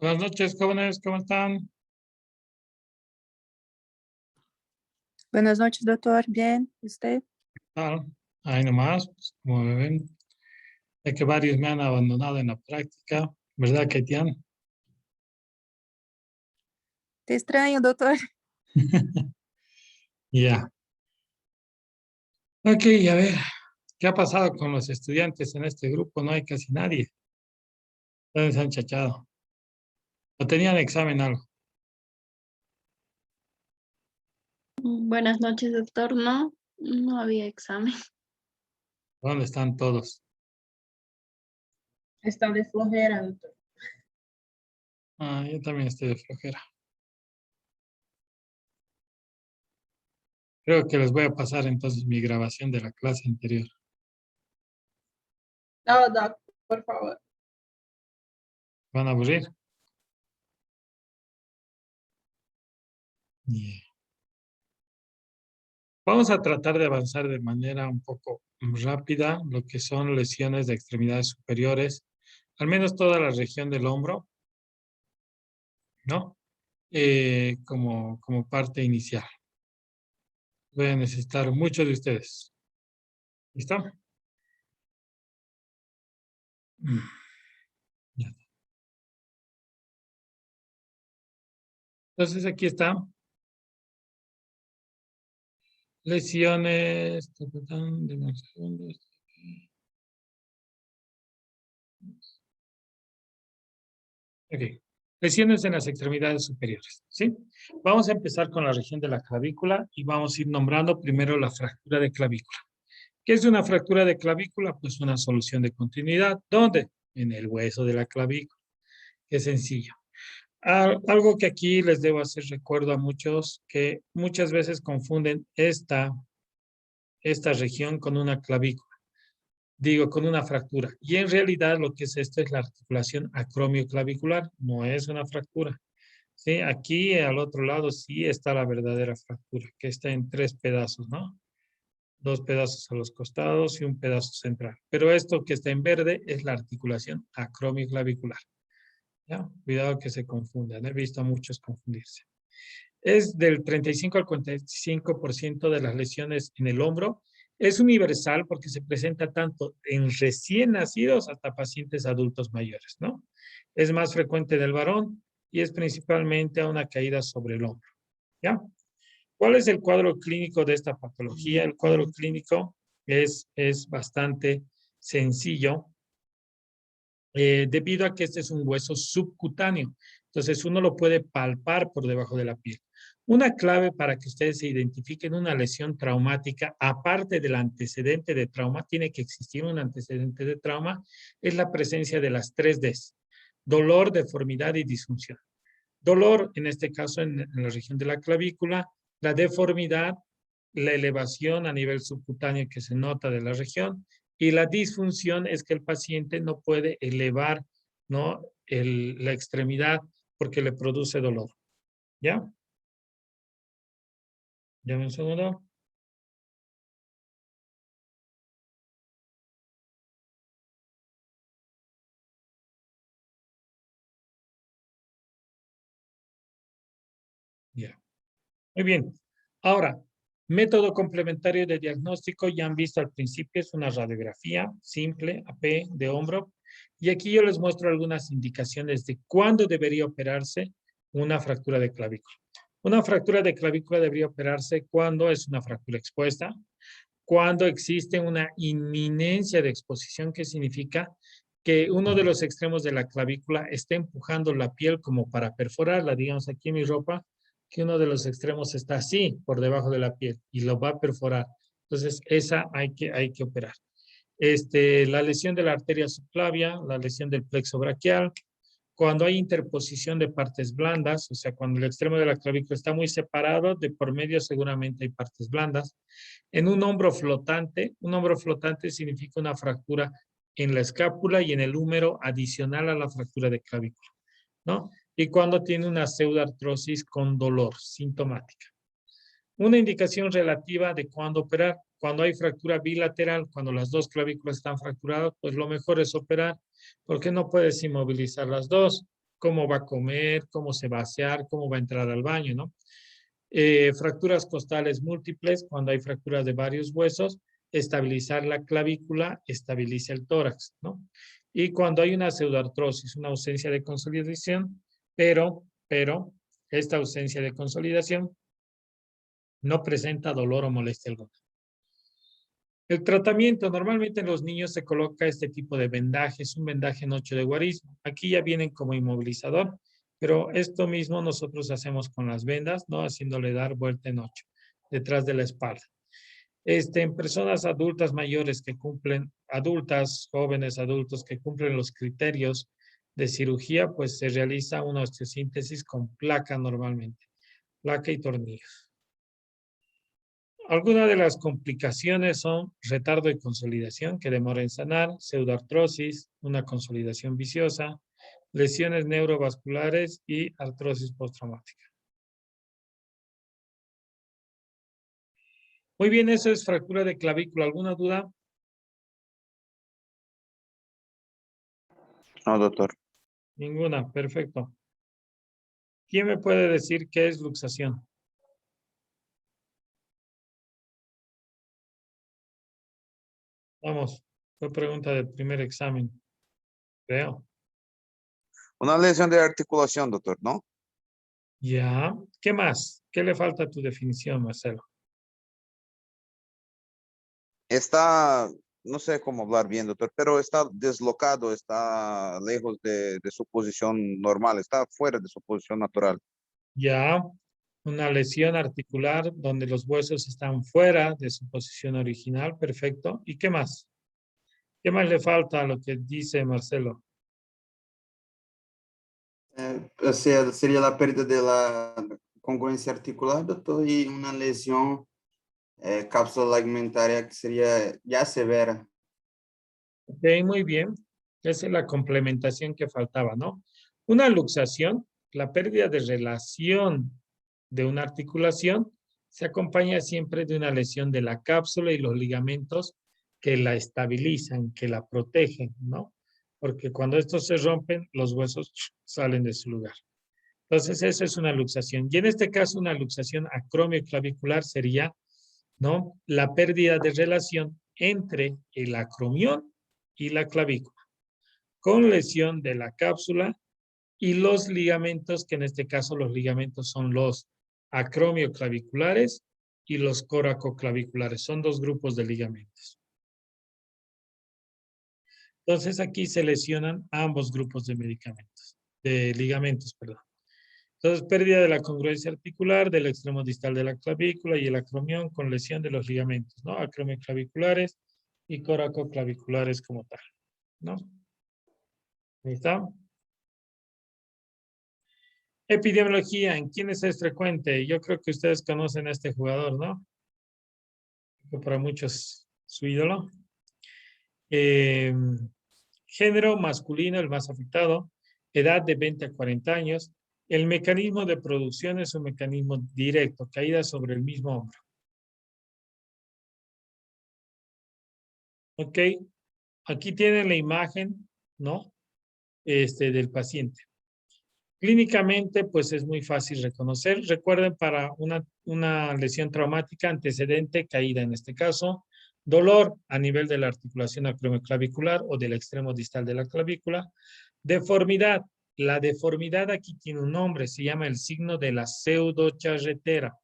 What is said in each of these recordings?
Buenas noches, jóvenes, ¿cómo están? Buenas noches, doctor. Bien, ¿y usted? Ah, ahí nomás, pues, como me ven, es que varios me han abandonado en la práctica, ¿verdad, Ketian? Te extraño, doctor. Ya. Ok, a ver, ¿qué ha pasado con los estudiantes en este grupo? No hay casi nadie. Todos se han chachado. ¿O tenían examen algo? Buenas noches, doctor. No, no había examen. ¿Dónde están todos? Está de flojera, doctor. Ah, yo también estoy de flojera. Creo que les voy a pasar entonces mi grabación de la clase anterior. No, doc, por favor. ¿Van a aburrir? Yeah. Vamos a tratar de avanzar de manera un poco rápida lo que son lesiones de extremidades superiores, al menos toda la región del hombro, ¿no? Como parte inicial. Voy a necesitar mucho de ustedes. ¿Listo? Ya. Entonces aquí está. Lesiones. Deme un segundo. Ok. Lesiones en las extremidades superiores, ¿sí? Vamos a empezar con la región de la clavícula y vamos a ir nombrando primero la fractura de clavícula. ¿Qué es una fractura de clavícula? Pues una solución de continuidad. ¿Dónde? En el hueso de la clavícula. Qué sencillo. Algo que aquí les debo hacer recuerdo a muchos que muchas veces confunden esta región con una clavícula. Digo, con una fractura. Y en realidad lo que es esto es la articulación acromioclavicular, no es una fractura. ¿Sí? Aquí al otro lado sí está la verdadera fractura, que está en 3 pedazos, ¿no? 2 pedazos a los costados y un pedazo central. Pero esto que está en verde es la articulación acromioclavicular. ¿Ya? Cuidado que se confundan. He visto a muchos confundirse. Es del 35 al 45% de las lesiones en el hombro. Es universal porque se presenta tanto en recién nacidos hasta pacientes adultos mayores, ¿no? Es más frecuente en el varón y es principalmente a una caída sobre el hombro, ¿ya? ¿Cuál es el cuadro clínico de esta patología? El cuadro clínico es bastante sencillo debido a que este es un hueso subcutáneo. Entonces uno lo puede palpar por debajo de la piel. Una clave para que ustedes se identifiquen una lesión traumática, aparte del antecedente de trauma, tiene que existir un antecedente de trauma, es la presencia de las 3Ds: dolor, deformidad y disfunción. Dolor, en este caso en la región de la clavícula, la deformidad, la elevación a nivel subcutáneo que se nota de la región, y la disfunción es que el paciente no puede elevar, ¿no? La extremidad porque le produce dolor. ¿Ya? Dame un segundo. Ya. Muy bien. Ahora, método complementario de diagnóstico, ya han visto al principio, es una radiografía simple, AP, de hombro. Y aquí yo les muestro algunas indicaciones de cuándo debería operarse una fractura de clavícula. Una fractura de clavícula debería operarse cuando es una fractura expuesta, cuando existe una inminencia de exposición, que significa que uno de los extremos de la clavícula está empujando la piel como para perforarla. Digamos, aquí en mi ropa, que uno de los extremos está así, por debajo de la piel, y lo va a perforar. Entonces, esa hay que operar. La lesión de la arteria subclavia, la lesión del plexo braquial, cuando hay interposición de partes blandas, o sea, cuando el extremo de la clavícula está muy separado, de por medio seguramente hay partes blandas. En un hombro flotante significa una fractura en la escápula y en el húmero adicional a la fractura de clavícula, ¿no? Y cuando tiene una pseudoartrosis con dolor sintomática. Una indicación relativa de cuándo operar. Cuando hay fractura bilateral, cuando las dos clavículas están fracturadas, pues lo mejor es operar, porque no puedes inmovilizar las dos. cómo va a comer, cómo se va a asear, cómo va a entrar al baño, ¿no? Fracturas costales múltiples, cuando hay fracturas de varios huesos, estabilizar la clavícula, estabiliza el tórax, ¿no? Y cuando hay una pseudoartrosis, una ausencia de consolidación, pero esta ausencia de consolidación no presenta dolor o molestia alguna. El tratamiento, normalmente en los niños se coloca este tipo de vendaje, es un vendaje en 8 de guarismo. Aquí ya vienen como inmovilizador, pero esto mismo nosotros hacemos con las vendas, ¿no? Haciéndole dar vuelta en 8, detrás de la espalda. En personas adultas mayores que cumplen, adultas, jóvenes adultos que cumplen los criterios de cirugía, pues se realiza una osteosíntesis con placa normalmente, placa y tornillos. Algunas de las complicaciones son retardo de consolidación que demora en sanar, pseudoartrosis, una consolidación viciosa, lesiones neurovasculares y artrosis postraumática. Muy bien, eso es fractura de clavícula. ¿Alguna duda? No, doctor. Ninguna, perfecto. ¿Quién me puede decir qué es luxación? Vamos, fue pregunta del primer examen, creo. Una lesión de articulación, doctor, ¿no? Ya, ¿qué más? ¿Qué le falta a tu definición, Marcelo? Está, no sé cómo hablar bien, doctor, pero está deslocado, está lejos de su posición normal, está fuera de su posición natural. Ya, una lesión articular donde los huesos están fuera de su posición original, perfecto. ¿Y qué más? ¿Qué más le falta a lo que dice Marcelo? O sea, sería la pérdida de la congruencia articular, doctor, y una lesión cápsula ligamentaria que sería ya severa. Ok, muy bien. Esa es la complementación que faltaba, ¿no? Una luxación, la pérdida de relación de una articulación, se acompaña siempre de una lesión de la cápsula y los ligamentos que la estabilizan, que la protegen, ¿no? Porque cuando estos se rompen, los huesos salen de su lugar. Entonces, esa es una luxación. Y en este caso, una luxación acromioclavicular sería, ¿no? La pérdida de relación entre el acromión y la clavícula, con lesión de la cápsula y los ligamentos, que en este caso los ligamentos son los acromioclaviculares y los coracoclaviculares. Son dos grupos de ligamentos. Entonces, aquí se lesionan ambos grupos de ligamentos, perdón. Entonces, pérdida de la congruencia articular del extremo distal de la clavícula y el acromión con lesión de los ligamentos, ¿no? Acromioclaviculares y coracoclaviculares como tal, ¿no? Ahí está. Epidemiología, ¿en quiénes es frecuente? Yo creo que ustedes conocen a este jugador, ¿no? Que para muchos su ídolo. Género masculino, el más afectado. Edad de 20 a 40 años. El mecanismo de producción es un mecanismo directo, caída sobre el mismo hombro. Ok, aquí tienen la imagen, ¿no? Del paciente. Clínicamente, pues es muy fácil reconocer. Recuerden, para una lesión traumática, antecedente, caída en este caso, dolor a nivel de la articulación acromioclavicular o del extremo distal de la clavícula, deformidad. La deformidad aquí tiene un nombre, se llama el signo de la pseudocharretera.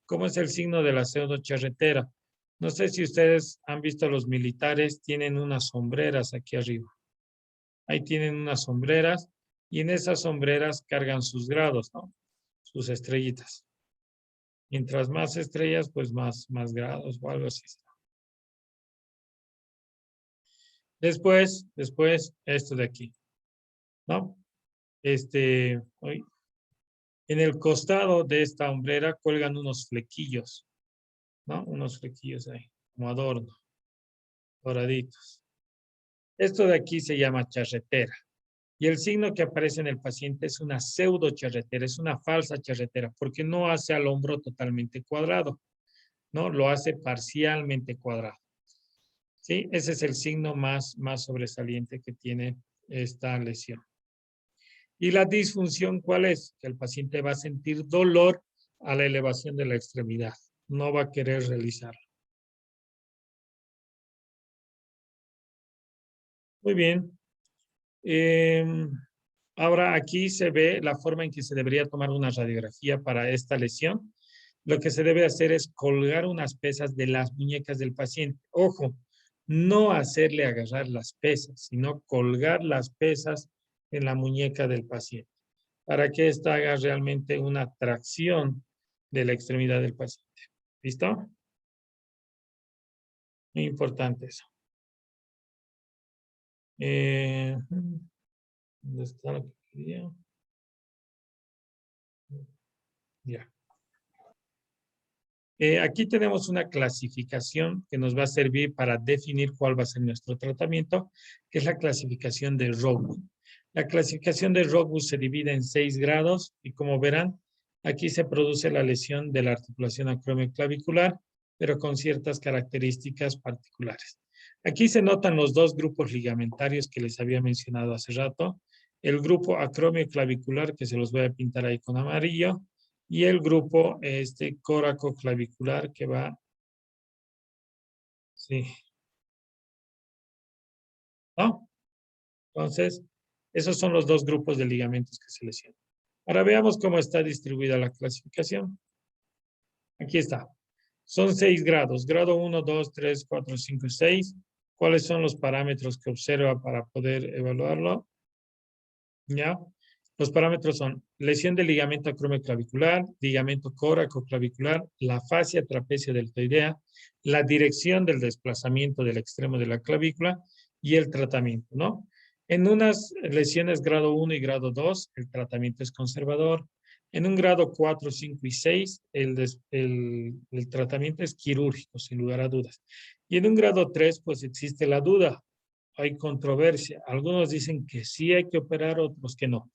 ¿Cómo es el signo de la pseudocharretera? No sé si ustedes han visto a los militares, tienen unas sombreras aquí arriba. Ahí tienen unas sombreras y en esas sombreras cargan sus grados, ¿no? Sus estrellitas. Mientras más estrellas, pues más grados o algo así. Después, esto de aquí, ¿no? En el costado de esta hombrera cuelgan unos flequillos, ¿no? Unos flequillos ahí, como adorno, doraditos. Esto de aquí se llama charretera. Y el signo que aparece en el paciente es una pseudocharretera, es una falsa charretera, porque no hace al hombro totalmente cuadrado, ¿no? Lo hace parcialmente cuadrado. ¿Sí? Ese es el signo más sobresaliente que tiene esta lesión. ¿Y la disfunción cuál es? Que el paciente va a sentir dolor a la elevación de la extremidad. No va a querer realizarlo. Muy bien. Ahora aquí se ve la forma en que se debería tomar una radiografía para esta lesión. Lo que se debe hacer es colgar unas pesas de las muñecas del paciente. Ojo, no hacerle agarrar las pesas, sino colgar las pesas en la muñeca del paciente para que ésta haga realmente una tracción de la extremidad del paciente. ¿Listo? Muy importante eso. ¿Dónde está lo que quería? Ya. Aquí tenemos una clasificación que nos va a servir para definir cuál va a ser nuestro tratamiento, que es la clasificación de Rockwood. La clasificación de Rockwood se divide en 6 grados y como verán, aquí se produce la lesión de la articulación acromioclavicular, pero con ciertas características particulares. Aquí se notan los 2 grupos ligamentarios que les había mencionado hace rato. El grupo acromioclavicular, que se los voy a pintar ahí con amarillo, y el grupo coracoclavicular que va, sí, ¿no? Entonces, esos son los 2 grupos de ligamentos que se lesionan. Ahora veamos cómo está distribuida la clasificación. Aquí está. Son 6 grados. Grado 1, 2, 3, 4, 5, 6. ¿Cuáles son los parámetros que observa para poder evaluarlo? ¿Ya? Los parámetros son lesión del ligamento acromioclavicular, ligamento coracoclavicular, la fascia trapecio deltoidea, la dirección del desplazamiento del extremo de la clavícula y el tratamiento, ¿no? En unas lesiones grado 1 y grado 2, el tratamiento es conservador. En un grado 4, 5 y 6, el tratamiento es quirúrgico, sin lugar a dudas. Y en un grado 3, pues existe la duda. Hay controversia. Algunos dicen que sí hay que operar, otros que no.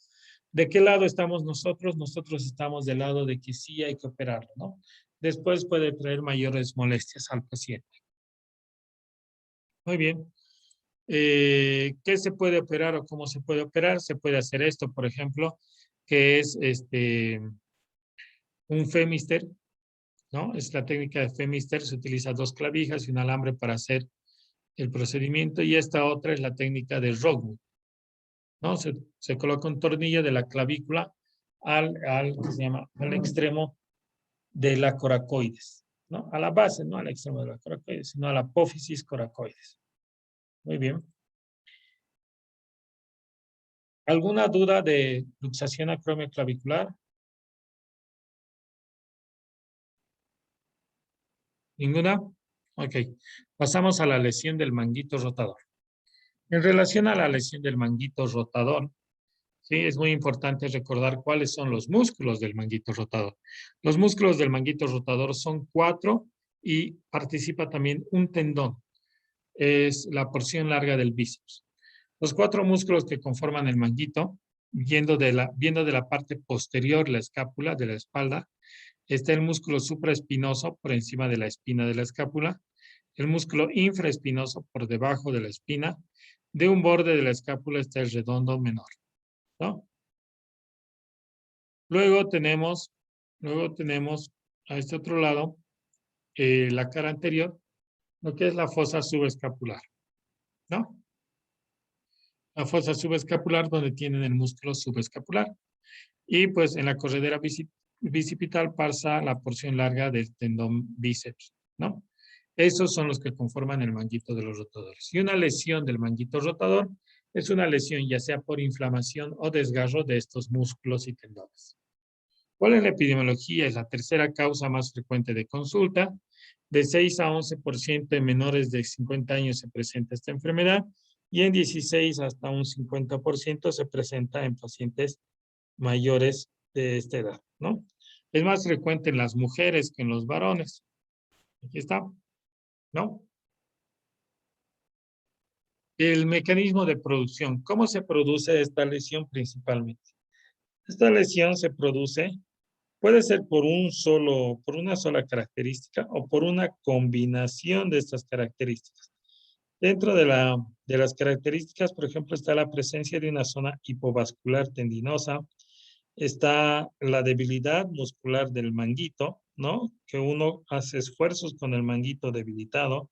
¿De qué lado estamos nosotros? Nosotros estamos del lado de que sí hay que operarlo, ¿no? Después puede traer mayores molestias al paciente. Muy bien. ¿Qué se puede operar o cómo se puede operar? Se puede hacer esto, por ejemplo, que es un Femister, ¿no? Es la técnica de Femister. Se utiliza 2 clavijas y un alambre para hacer el procedimiento. Y esta otra es la técnica de Rockwood, ¿no? Se coloca un tornillo de la clavícula ¿qué se llama? Al extremo de la coracoides, ¿no? A la base, no al extremo de la coracoides, sino a la apófisis coracoides. Muy bien. ¿Alguna duda de luxación acromioclavicular? ¿Ninguna? Ok. Pasamos a la lesión del manguito rotador. En relación a la lesión del manguito rotador, sí, es muy importante recordar cuáles son los músculos del manguito rotador. Los músculos del manguito rotador son 4 y participa también un tendón. Es la porción larga del bíceps. Los 4 músculos que conforman el manguito, viendo de la parte posterior, la escápula de la espalda, está el músculo supraespinoso por encima de la espina de la escápula, el músculo infraespinoso por debajo de la espina, de un borde de la escápula está el redondo menor, ¿no? Luego tenemos a este otro lado, la cara anterior, lo que es la fosa subescapular, ¿no? La fosa subescapular donde tienen el músculo subescapular. Y pues en la corredera bicipital pasa la porción larga del tendón bíceps, ¿no? Esos son los que conforman el manguito de los rotadores. Y una lesión del manguito rotador es una lesión ya sea por inflamación o desgarro de estos músculos y tendones. ¿Cuál es la epidemiología? Es la tercera causa más frecuente de consulta. De 6 a 11% en menores de 50 años se presenta esta enfermedad y en 16 hasta un 50% se presenta en pacientes mayores de esta edad, ¿no? Es más frecuente en las mujeres que en los varones. Aquí está, ¿no? El mecanismo de producción. ¿Cómo se produce esta lesión principalmente? Esta lesión se produce, puede ser por una sola característica o por una combinación de estas características. Dentro de las características, por ejemplo, está la presencia de una zona hipovascular tendinosa, está la debilidad muscular del manguito, ¿no? Que uno hace esfuerzos con el manguito debilitado,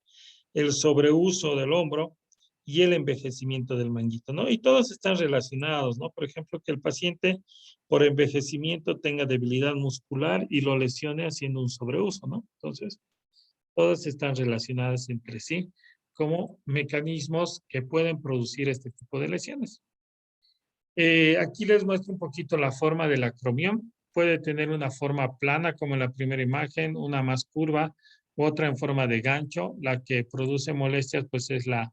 el sobreuso del hombro y el envejecimiento del manguito, ¿no? Y todos están relacionados, ¿no? Por ejemplo, que el paciente por envejecimiento tenga debilidad muscular y lo lesione haciendo un sobreuso, ¿no? Entonces, todas están relacionadas entre sí como mecanismos que pueden producir este tipo de lesiones. Aquí les muestro un poquito la forma del acromión. Puede tener una forma plana como en la primera imagen, una más curva, otra en forma de gancho. La que produce molestias pues es la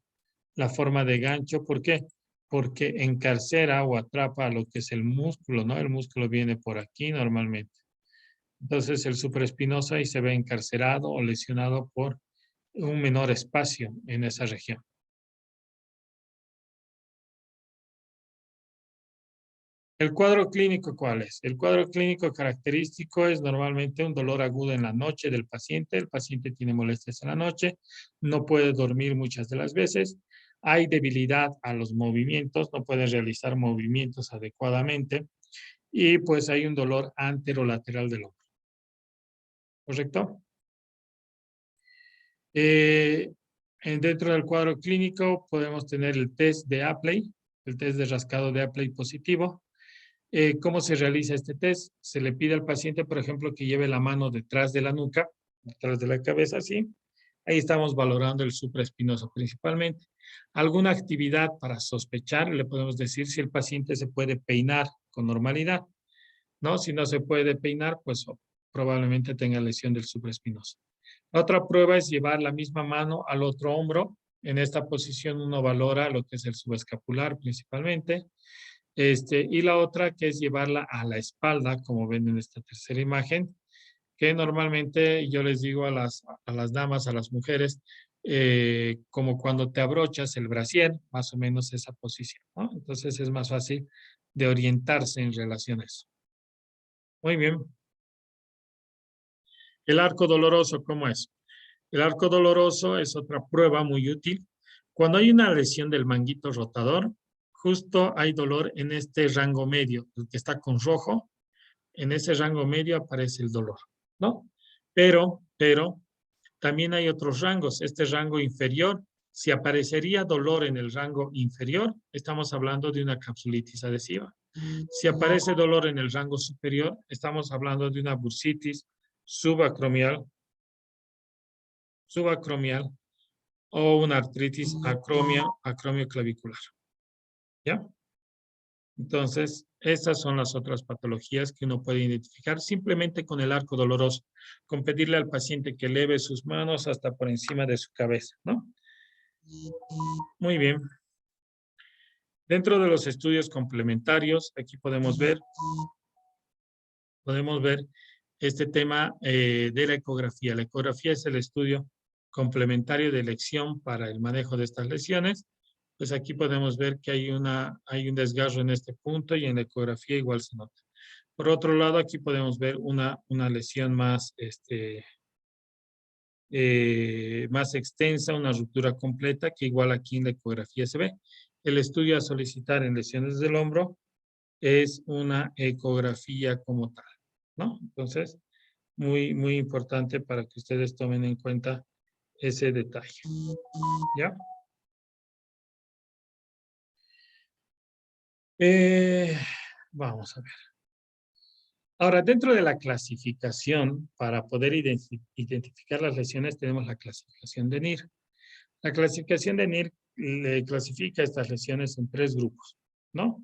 forma de gancho. ¿Por qué? Porque encarcera o atrapa lo que es el músculo, ¿no? El músculo viene por aquí normalmente. Entonces el supraespinoso ahí se ve encarcerado o lesionado por un menor espacio en esa región. ¿El cuadro clínico cuál es? El cuadro clínico característico es normalmente un dolor agudo en la noche del paciente. El paciente tiene molestias en la noche, no puede dormir muchas de las veces. Hay debilidad a los movimientos, no puede realizar movimientos adecuadamente. Y pues hay un dolor anterolateral del hombro. ¿Correcto? Dentro del cuadro clínico podemos tener el test de Apley, el test de rascado de Apley positivo. ¿Cómo se realiza este test? Se le pide al paciente, por ejemplo, que lleve la mano detrás de la nuca, detrás de la cabeza, así. Ahí estamos valorando el supraespinoso principalmente. Alguna actividad para sospechar, le podemos decir si el paciente se puede peinar con normalidad, ¿no? Si no se puede peinar, pues probablemente tenga lesión del supraespinoso. La otra prueba es llevar la misma mano al otro hombro. En esta posición uno valora lo que es el subescapular principalmente. Y la otra que es llevarla a la espalda, como ven en esta tercera imagen, que normalmente yo les digo a las damas, a las mujeres, como cuando te abrochas el brasier, más o menos esa posición, ¿no? Entonces es más fácil de orientarse en relación a eso. Muy bien. El arco doloroso, ¿cómo es? El arco doloroso es otra prueba muy útil. Cuando hay una lesión del manguito rotador, justo hay dolor en este rango medio, el que está con rojo, en ese rango medio aparece el dolor, ¿no? Pero también hay otros rangos. Este rango inferior, si aparecería dolor en el rango inferior, estamos hablando de una capsulitis adhesiva. Si aparece dolor en el rango superior, estamos hablando de una bursitis subacromial o una artritis acromioclavicular. ¿Ya? Entonces, estas son las otras patologías que uno puede identificar simplemente con el arco doloroso, con pedirle al paciente que eleve sus manos hasta por encima de su cabeza, ¿no? Muy bien. Dentro de los estudios complementarios, aquí podemos ver este tema de la ecografía. La ecografía es el estudio complementario de elección para el manejo de estas lesiones. Pues aquí podemos ver que hay un desgarro en este punto y en la ecografía igual se nota. Por otro lado, aquí podemos ver una lesión más, más extensa, una ruptura completa, que igual aquí en la ecografía se ve. El estudio a solicitar en lesiones del hombro es una ecografía como tal, ¿no? Entonces, muy, muy importante para que ustedes tomen en cuenta ese detalle. ¿Ya? Vamos a ver. Ahora, dentro de la clasificación, para poder identificar las lesiones, tenemos la clasificación de NIR. La clasificación de NIR le clasifica estas lesiones en 3 grupos, ¿no?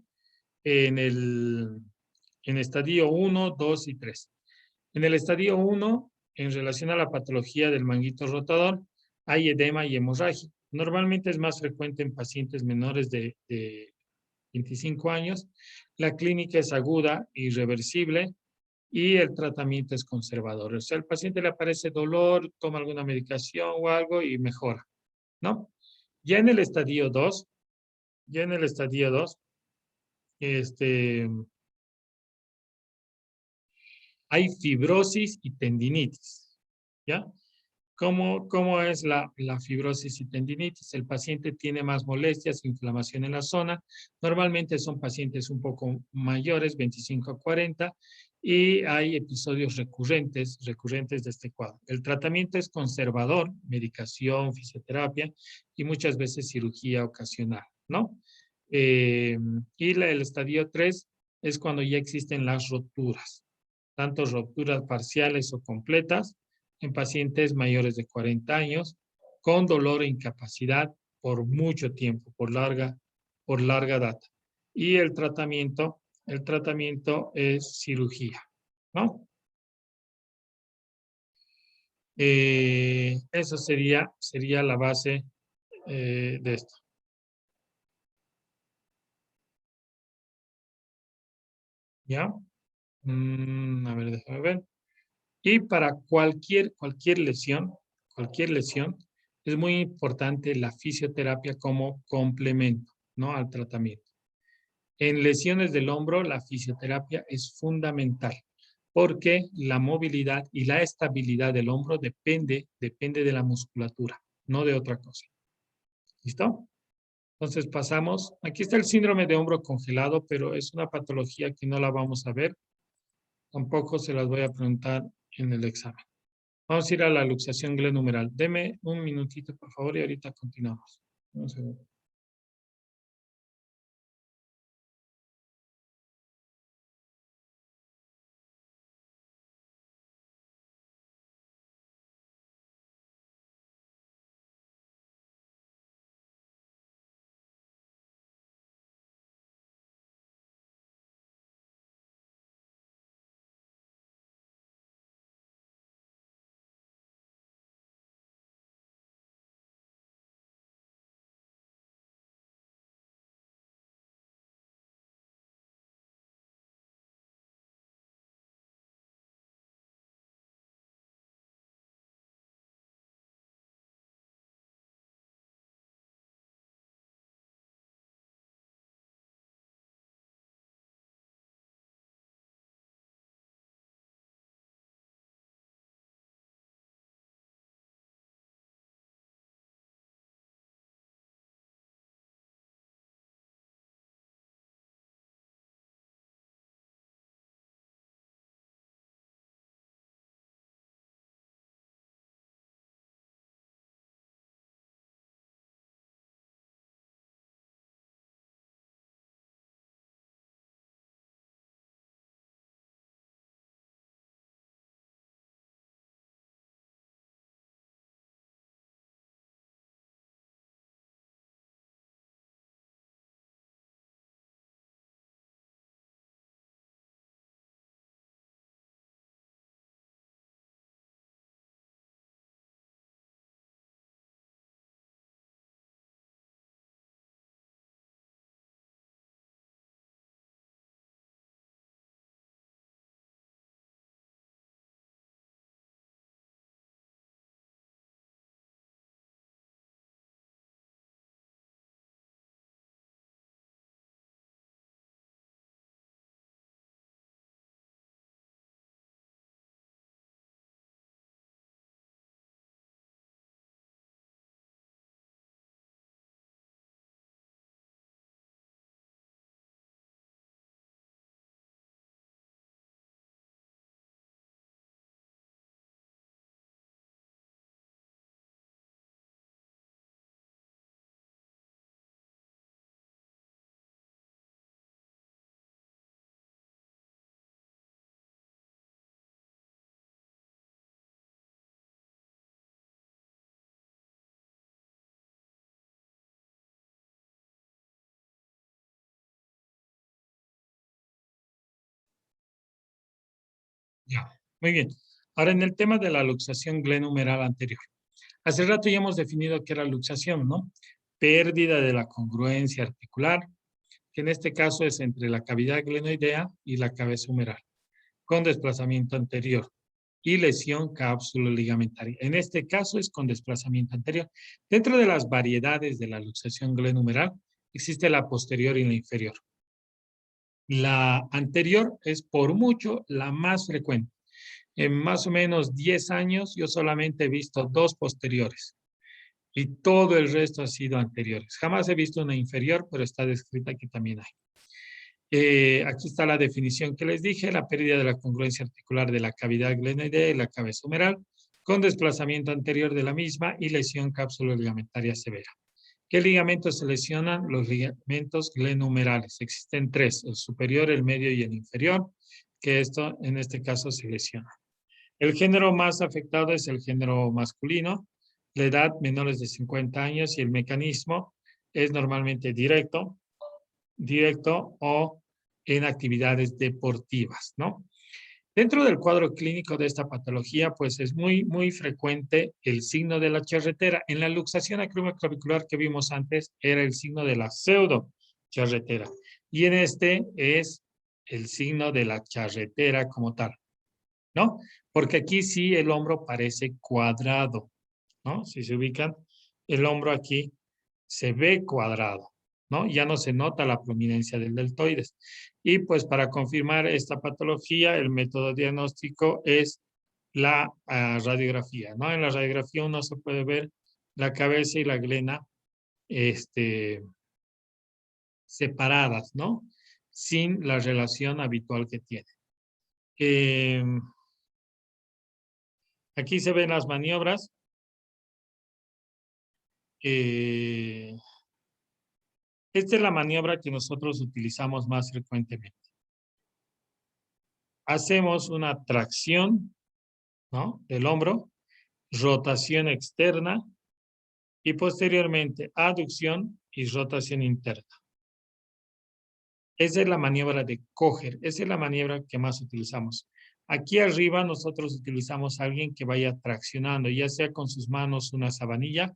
En estadio 1, 2 y 3. En el estadio 1, en relación a la patología del manguito rotador, hay edema y hemorragia. Normalmente es más frecuente en pacientes menores de 25 años. La clínica es aguda, irreversible y el tratamiento es conservador. O sea, al paciente le aparece dolor, toma alguna medicación o algo y mejora, ¿no? Ya en el estadio 2, hay fibrosis y tendinitis, ¿ya? ¿Cómo es la fibrosis y tendinitis? El paciente tiene más molestias, inflamación en la zona. Normalmente son pacientes un poco mayores, 25 a 40, y hay episodios recurrentes de este cuadro. El tratamiento es conservador, medicación, fisioterapia y muchas veces cirugía ocasional, ¿no? Y el estadio 3 es cuando ya existen las roturas, tanto rupturas parciales o completas, en pacientes mayores de 40 años, con dolor e incapacidad por mucho tiempo, por larga data. Y el tratamiento es cirugía, ¿no? Eso sería la base de esto. ¿Ya? A ver, déjame ver. Y para cualquier lesión, es muy importante la fisioterapia como complemento, ¿no? Al tratamiento. En lesiones del hombro, la fisioterapia es fundamental porque la movilidad y la estabilidad del hombro depende de la musculatura, no de otra cosa. ¿Listo? Entonces pasamos. Aquí está el síndrome de hombro congelado, pero es una patología que no la vamos a ver. Tampoco se las voy a preguntar en el examen. Vamos a ir a la luxación glenumeral. Deme un minutito, por favor, y ahorita continuamos. Un segundo. Ya, muy bien. Ahora, en el tema de la luxación glenumeral anterior. Hace rato ya hemos definido qué era luxación, ¿no? Pérdida de la congruencia articular, que en este caso es entre la cavidad glenoidea y la cabeza humeral, con desplazamiento anterior y lesión cápsulo ligamentaria. En este caso es con desplazamiento anterior. Dentro de las variedades de la luxación glenumeral, existe la posterior y la inferior. La anterior es por mucho la más frecuente. En más o menos 10 años, yo solamente he visto 2 posteriores. Y todo el resto ha sido anteriores. Jamás he visto una inferior, pero está descrita que también hay. Aquí está la definición que les dije, la pérdida de la congruencia articular de la cavidad glenoidea y la cabeza humeral, con desplazamiento anterior de la misma y lesión cápsulo-ligamentaria severa. ¿Qué ligamentos se lesionan? Los ligamentos glenohumerales. Existen 3, el superior, el medio y el inferior, que esto en este caso se lesiona. El género más afectado es el género masculino, la edad menores de 50 años y el mecanismo es normalmente directo o en actividades deportivas, ¿no? Dentro del cuadro clínico de esta patología, pues es muy frecuente el signo de la charretera. En la luxación acromioclavicular que vimos antes era el signo de la pseudo charretera. Y en este es el signo de la charretera como tal, ¿no? Porque aquí sí el hombro parece cuadrado, ¿no? Si se ubican, el hombro aquí se ve cuadrado, ¿no? Ya no se nota la prominencia del deltoides. Y pues para confirmar esta patología, el método diagnóstico es la radiografía, ¿no? En la radiografía uno se puede ver la cabeza y la glena separadas, ¿no? Sin la relación habitual que tiene. Aquí se ven las maniobras. Esta es la maniobra que nosotros utilizamos más frecuentemente. Hacemos una tracción, ¿no? Del hombro, rotación externa y posteriormente aducción y rotación interna. Esa es la maniobra de Kocher, esa es la maniobra que más utilizamos. Aquí arriba nosotros utilizamos a alguien que vaya traccionando, ya sea con sus manos una sabanilla,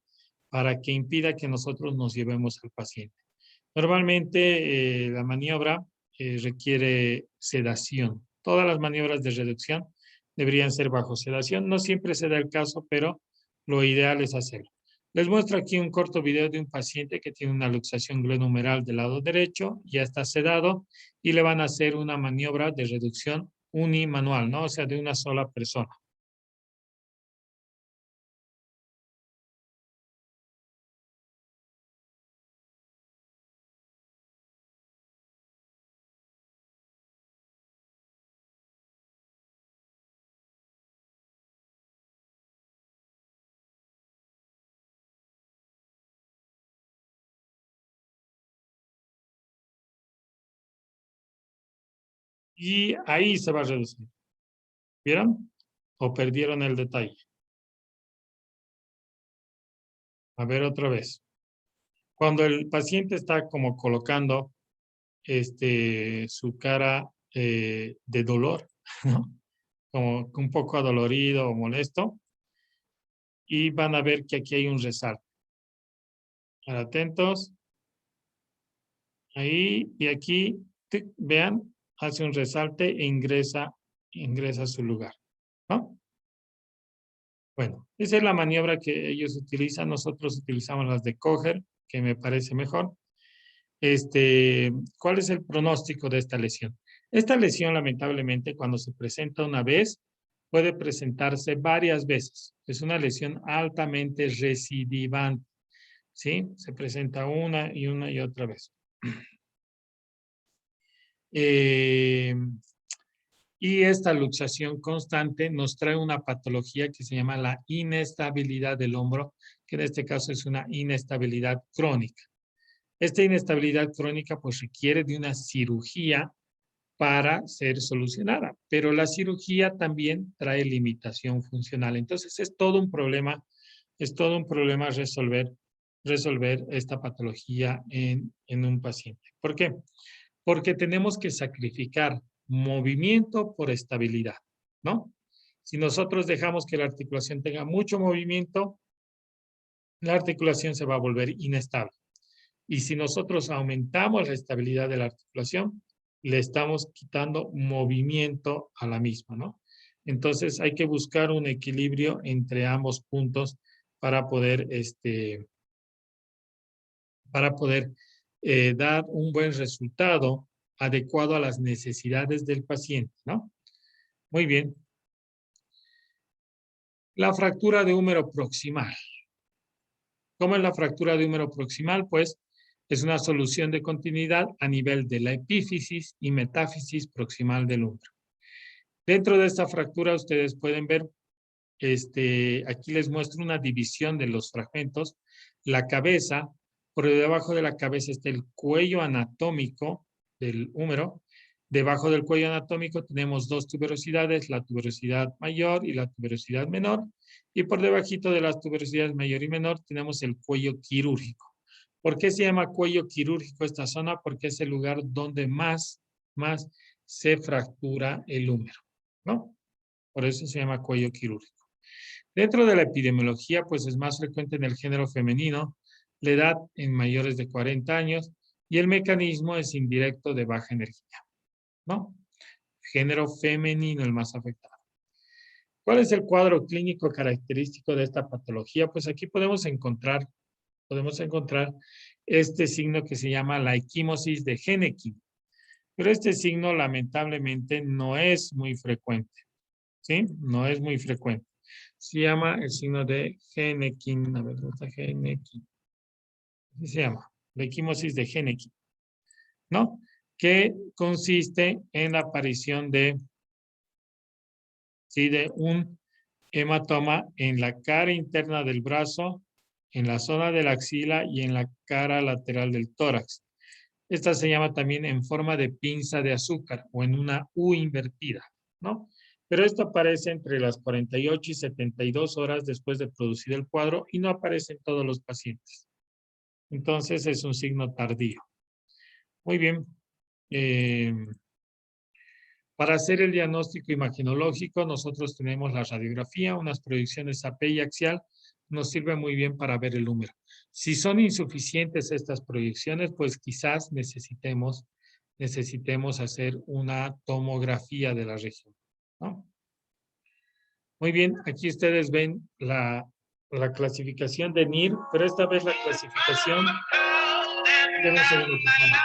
para que impida que nosotros nos llevemos al paciente. Normalmente la maniobra requiere sedación. Todas las maniobras de reducción deberían ser bajo sedación. No siempre se da el caso, pero lo ideal es hacerlo. Les muestro aquí un corto video de un paciente que tiene una luxación glenohumeral del lado derecho, ya está sedado y le van a hacer una maniobra de reducción unimanual, ¿no? O sea, de una sola persona. Y ahí se va a reducir. ¿Vieron? ¿O perdieron el detalle? A ver otra vez. Cuando el paciente está como colocando su cara de dolor, ¿no? Como un poco adolorido o molesto, y van a ver que aquí hay un resalte. Atentos. Ahí y aquí, vean, hace un resalte e ingresa a su lugar, ¿no? Bueno, esa es la maniobra que ellos utilizan. Nosotros utilizamos las de Kocher, que me parece mejor. ¿Cuál es el pronóstico de esta lesión? Esta lesión, lamentablemente, cuando se presenta una vez, puede presentarse varias veces. Es una lesión altamente recidivante, ¿sí? Se presenta una y otra vez. Y esta luxación constante nos trae una patología que se llama la inestabilidad del hombro, que en este caso es una inestabilidad crónica. Esta inestabilidad crónica pues requiere de una cirugía para ser solucionada, pero la cirugía también trae limitación funcional. Entonces es todo un problema resolver esta patología en un paciente. ¿Por qué? Porque tenemos que sacrificar movimiento por estabilidad, ¿no? Si nosotros dejamos que la articulación tenga mucho movimiento, la articulación se va a volver inestable. Y si nosotros aumentamos la estabilidad de la articulación, le estamos quitando movimiento a la misma, ¿no? Entonces hay que buscar un equilibrio entre ambos puntos para poder, dar un buen resultado adecuado a las necesidades del paciente, ¿no? Muy bien. La fractura de húmero proximal. ¿Cómo es la fractura de húmero proximal? Pues es una solución de continuidad a nivel de la epífisis y metáfisis proximal del húmero. Dentro de esta fractura ustedes pueden ver, aquí les muestro una división de los fragmentos. La cabeza, por debajo de la cabeza está el cuello anatómico del húmero. Debajo del cuello anatómico tenemos dos tuberosidades, la tuberosidad mayor y la tuberosidad menor. Y por debajito de las tuberosidades mayor y menor tenemos el cuello quirúrgico. ¿Por qué se llama cuello quirúrgico esta zona? Porque es el lugar donde más se fractura el húmero, ¿no? Por eso se llama cuello quirúrgico. Dentro de la epidemiología, pues es más frecuente en el género femenino, la edad en mayores de 40 años y el mecanismo es indirecto de baja energía, ¿no? Género femenino el más afectado. ¿Cuál es el cuadro clínico característico de esta patología? Pues aquí podemos encontrar este signo que se llama la equimosis de Hennequin. Pero este signo lamentablemente no es muy frecuente, ¿sí? No es muy frecuente. Se llama el signo de Hennequin. A ver, ¿dónde está Hennequin? Así se llama, la equimosis de Hennequin, ¿no? Que consiste en la aparición de, ¿sí? De un hematoma en la cara interna del brazo, en la zona de la axila y en la cara lateral del tórax. Esta se llama también en forma de pinza de azúcar o en una U invertida, ¿no? Pero esto aparece entre las 48 y 72 horas después de producir el cuadro y no aparece en todos los pacientes. Entonces es un signo tardío. Muy bien. Para hacer el diagnóstico imagenológico, nosotros tenemos la radiografía, unas proyecciones AP y axial, nos sirve muy bien para ver el húmero. Si son insuficientes estas proyecciones, pues quizás necesitemos hacer una tomografía de la región, ¿no? Muy bien, aquí ustedes ven la clasificación de NIR, pero esta vez la clasificación... Denme un segundo, por favor.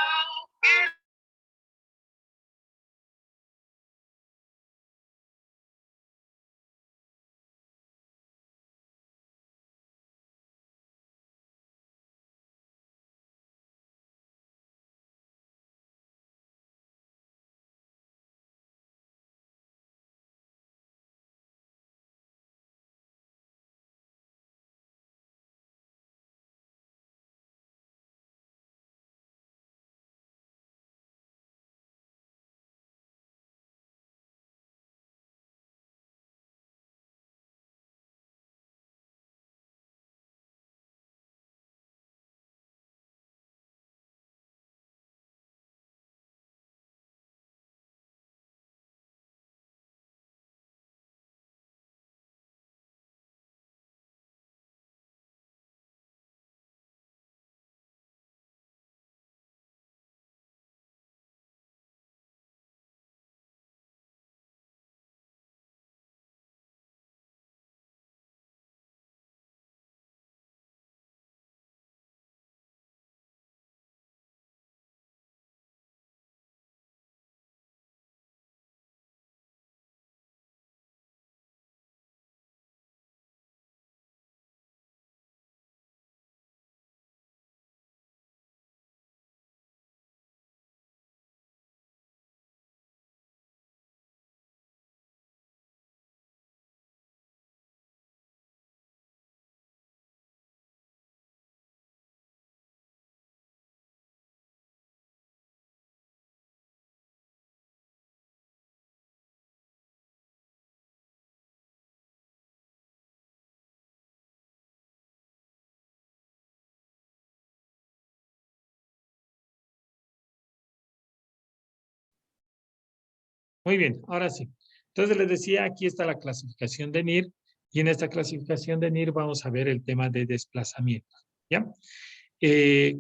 Muy bien, ahora sí. Entonces les decía, aquí está la clasificación de NIR y en esta clasificación de NIR vamos a ver el tema de desplazamiento, ¿ya?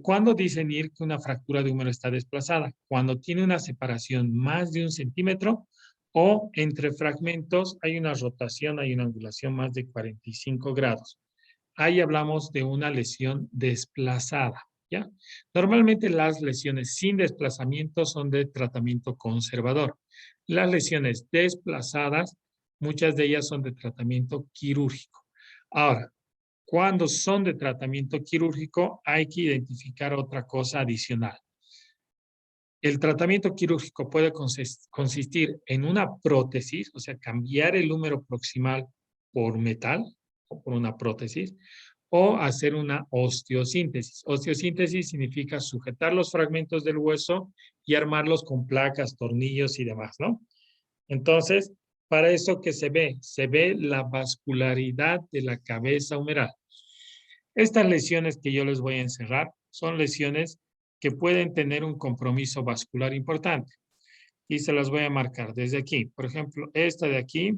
¿Cuándo dice NIR que una fractura de húmero está desplazada? Cuando tiene una separación más de 1 centímetro o entre fragmentos hay una rotación, hay una angulación más de 45 grados. Ahí hablamos de una lesión desplazada, ¿ya? Normalmente las lesiones sin desplazamiento son de tratamiento conservador. Las lesiones desplazadas Muchas de ellas son de tratamiento quirúrgico. Ahora, cuando son de tratamiento quirúrgico, hay que identificar otra cosa adicional. El tratamiento quirúrgico puede consistir en una prótesis, o sea, cambiar el número proximal por metal o por una prótesis, o hacer una osteosíntesis. Osteosíntesis significa sujetar los fragmentos del hueso y armarlos con placas, tornillos y demás, ¿no? Entonces, para eso que se ve la vascularidad de la cabeza humeral. Estas lesiones que yo les voy a encerrar son lesiones que pueden tener un compromiso vascular importante. Y se las voy a marcar desde aquí. Por ejemplo, esta de aquí,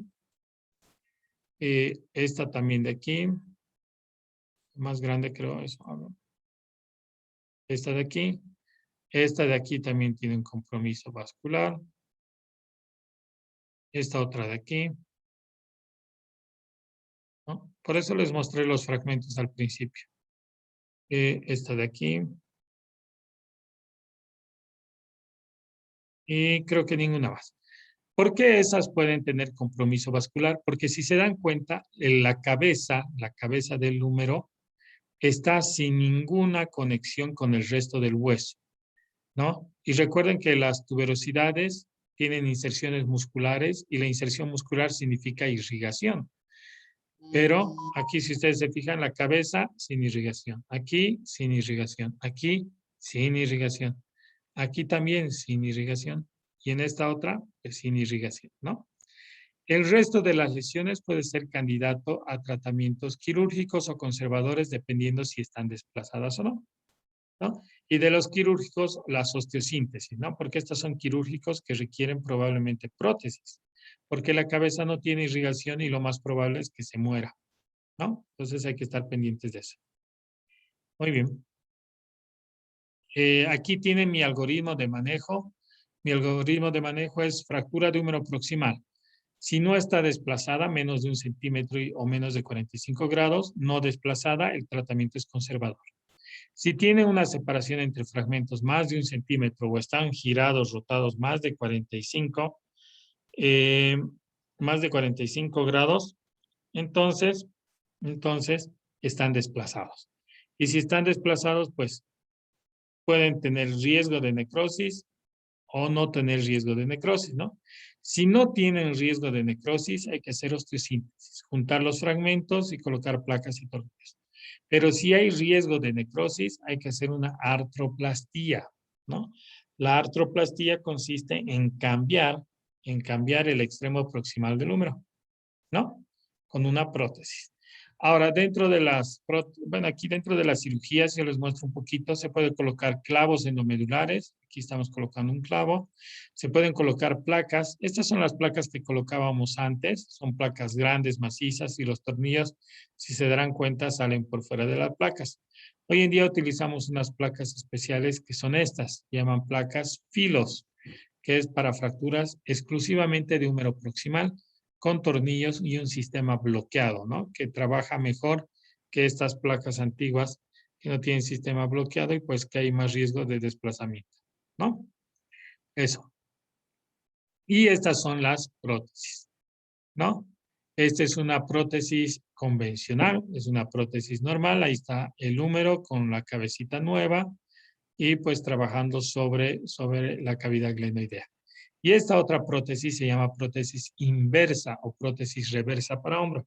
esta también de aquí, más grande creo eso. Esta de aquí también tiene un compromiso vascular. Esta otra de aquí. ¿No? Por eso les mostré los fragmentos al principio. Esta de aquí. Y creo que ninguna más. ¿Por qué esas pueden tener compromiso vascular? Porque si se dan cuenta, la cabeza del húmero está sin ninguna conexión con el resto del hueso, ¿no? Y recuerden que las tuberosidades tienen inserciones musculares y la inserción muscular significa irrigación. Pero aquí, si ustedes se fijan, la cabeza sin irrigación. Aquí, sin irrigación. Aquí, sin irrigación. Aquí también sin irrigación. Y en esta otra, pues, sin irrigación, ¿no? El resto de las lesiones puede ser candidato a tratamientos quirúrgicos o conservadores, dependiendo si están desplazadas o no, ¿no? Y de los quirúrgicos, las osteosíntesis, ¿no? Porque estos son quirúrgicos que requieren probablemente prótesis, porque la cabeza no tiene irrigación y lo más probable es que se muera, ¿no? Entonces hay que estar pendientes de eso. Muy bien. Aquí tiene mi algoritmo de manejo. Mi algoritmo de manejo es fractura de húmero proximal. Si no está desplazada, menos de 1 centímetro o menos de 45 grados, no desplazada, el tratamiento es conservador. Si tiene una separación entre fragmentos más de 1 centímetro o están girados, rotados más de 45 grados, entonces están desplazados. Y si están desplazados, pues pueden tener riesgo de necrosis o no tener riesgo de necrosis, ¿no? Si no tienen riesgo de necrosis, hay que hacer osteosíntesis, juntar los fragmentos y colocar placas y tornillos. Pero si hay riesgo de necrosis, hay que hacer una artroplastía, ¿no? La artroplastía consiste en cambiar el extremo proximal del húmero, ¿no? Con una prótesis. Ahora, dentro de las cirugías, yo les muestro un poquito, se puede colocar clavos endomedulares. Aquí estamos colocando un clavo. Se pueden colocar placas. Estas son las placas que colocábamos antes. Son placas grandes, macizas, y los tornillos, si se darán cuenta, salen por fuera de las placas. Hoy en día utilizamos unas placas especiales que son estas. Llaman placas filos, que es para fracturas exclusivamente de húmero proximal, con tornillos y un sistema bloqueado, ¿no? Que trabaja mejor que estas placas antiguas que no tienen sistema bloqueado y pues que hay más riesgo de desplazamiento, ¿no? Eso. Y estas son las prótesis, ¿no? Esta es una prótesis convencional, es una prótesis normal. Ahí está el húmero con la cabecita nueva y pues trabajando sobre la cavidad glenoidea. Y esta otra prótesis se llama prótesis inversa o prótesis reversa para hombro.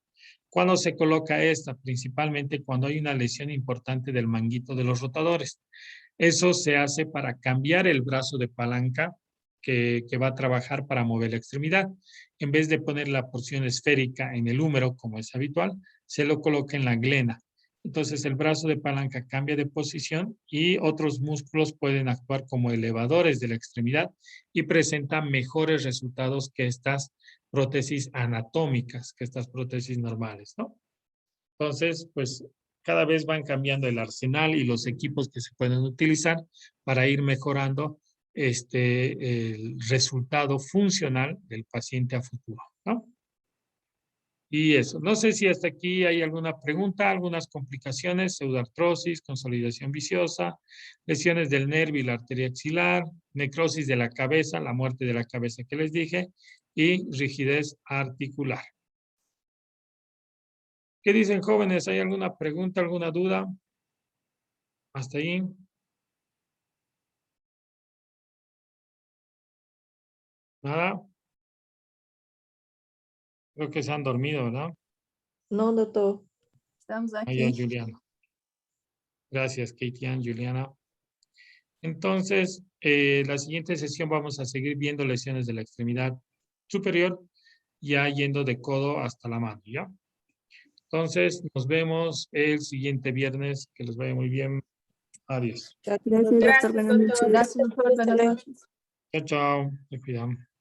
¿Cuándo se coloca esta? Principalmente cuando hay una lesión importante del manguito de los rotadores. Eso se hace para cambiar el brazo de palanca que va a trabajar para mover la extremidad. En vez de poner la porción esférica en el húmero, como es habitual, se lo coloca en la glena. Entonces el brazo de palanca cambia de posición y otros músculos pueden actuar como elevadores de la extremidad y presentan mejores resultados que estas prótesis anatómicas, que estas prótesis normales, ¿no? Entonces, pues cada vez van cambiando el arsenal y los equipos que se pueden utilizar para ir mejorando el resultado funcional del paciente a futuro, ¿no? Y eso, no sé si hasta aquí hay alguna pregunta, algunas complicaciones, pseudoartrosis, consolidación viciosa, lesiones del nervio y la arteria axilar, necrosis de la cabeza, la muerte de la cabeza que les dije, y rigidez articular. ¿Qué dicen, jóvenes? ¿Hay alguna pregunta, alguna duda? ¿Hasta ahí? ¿Nada? Creo que se han dormido, ¿verdad? No, doctor. Estamos Allá, aquí. Juliana. Gracias, Katie, Juliana. Entonces, la siguiente sesión vamos a seguir viendo lesiones de la extremidad superior, ya yendo de codo hasta la mano, ¿ya? Entonces, nos vemos el siguiente viernes. Que les vaya muy bien. Adiós. Gracias, doctor. Buenas noches. Gracias, doctor. Buenas noches. Chao, chao. Te cuidamos.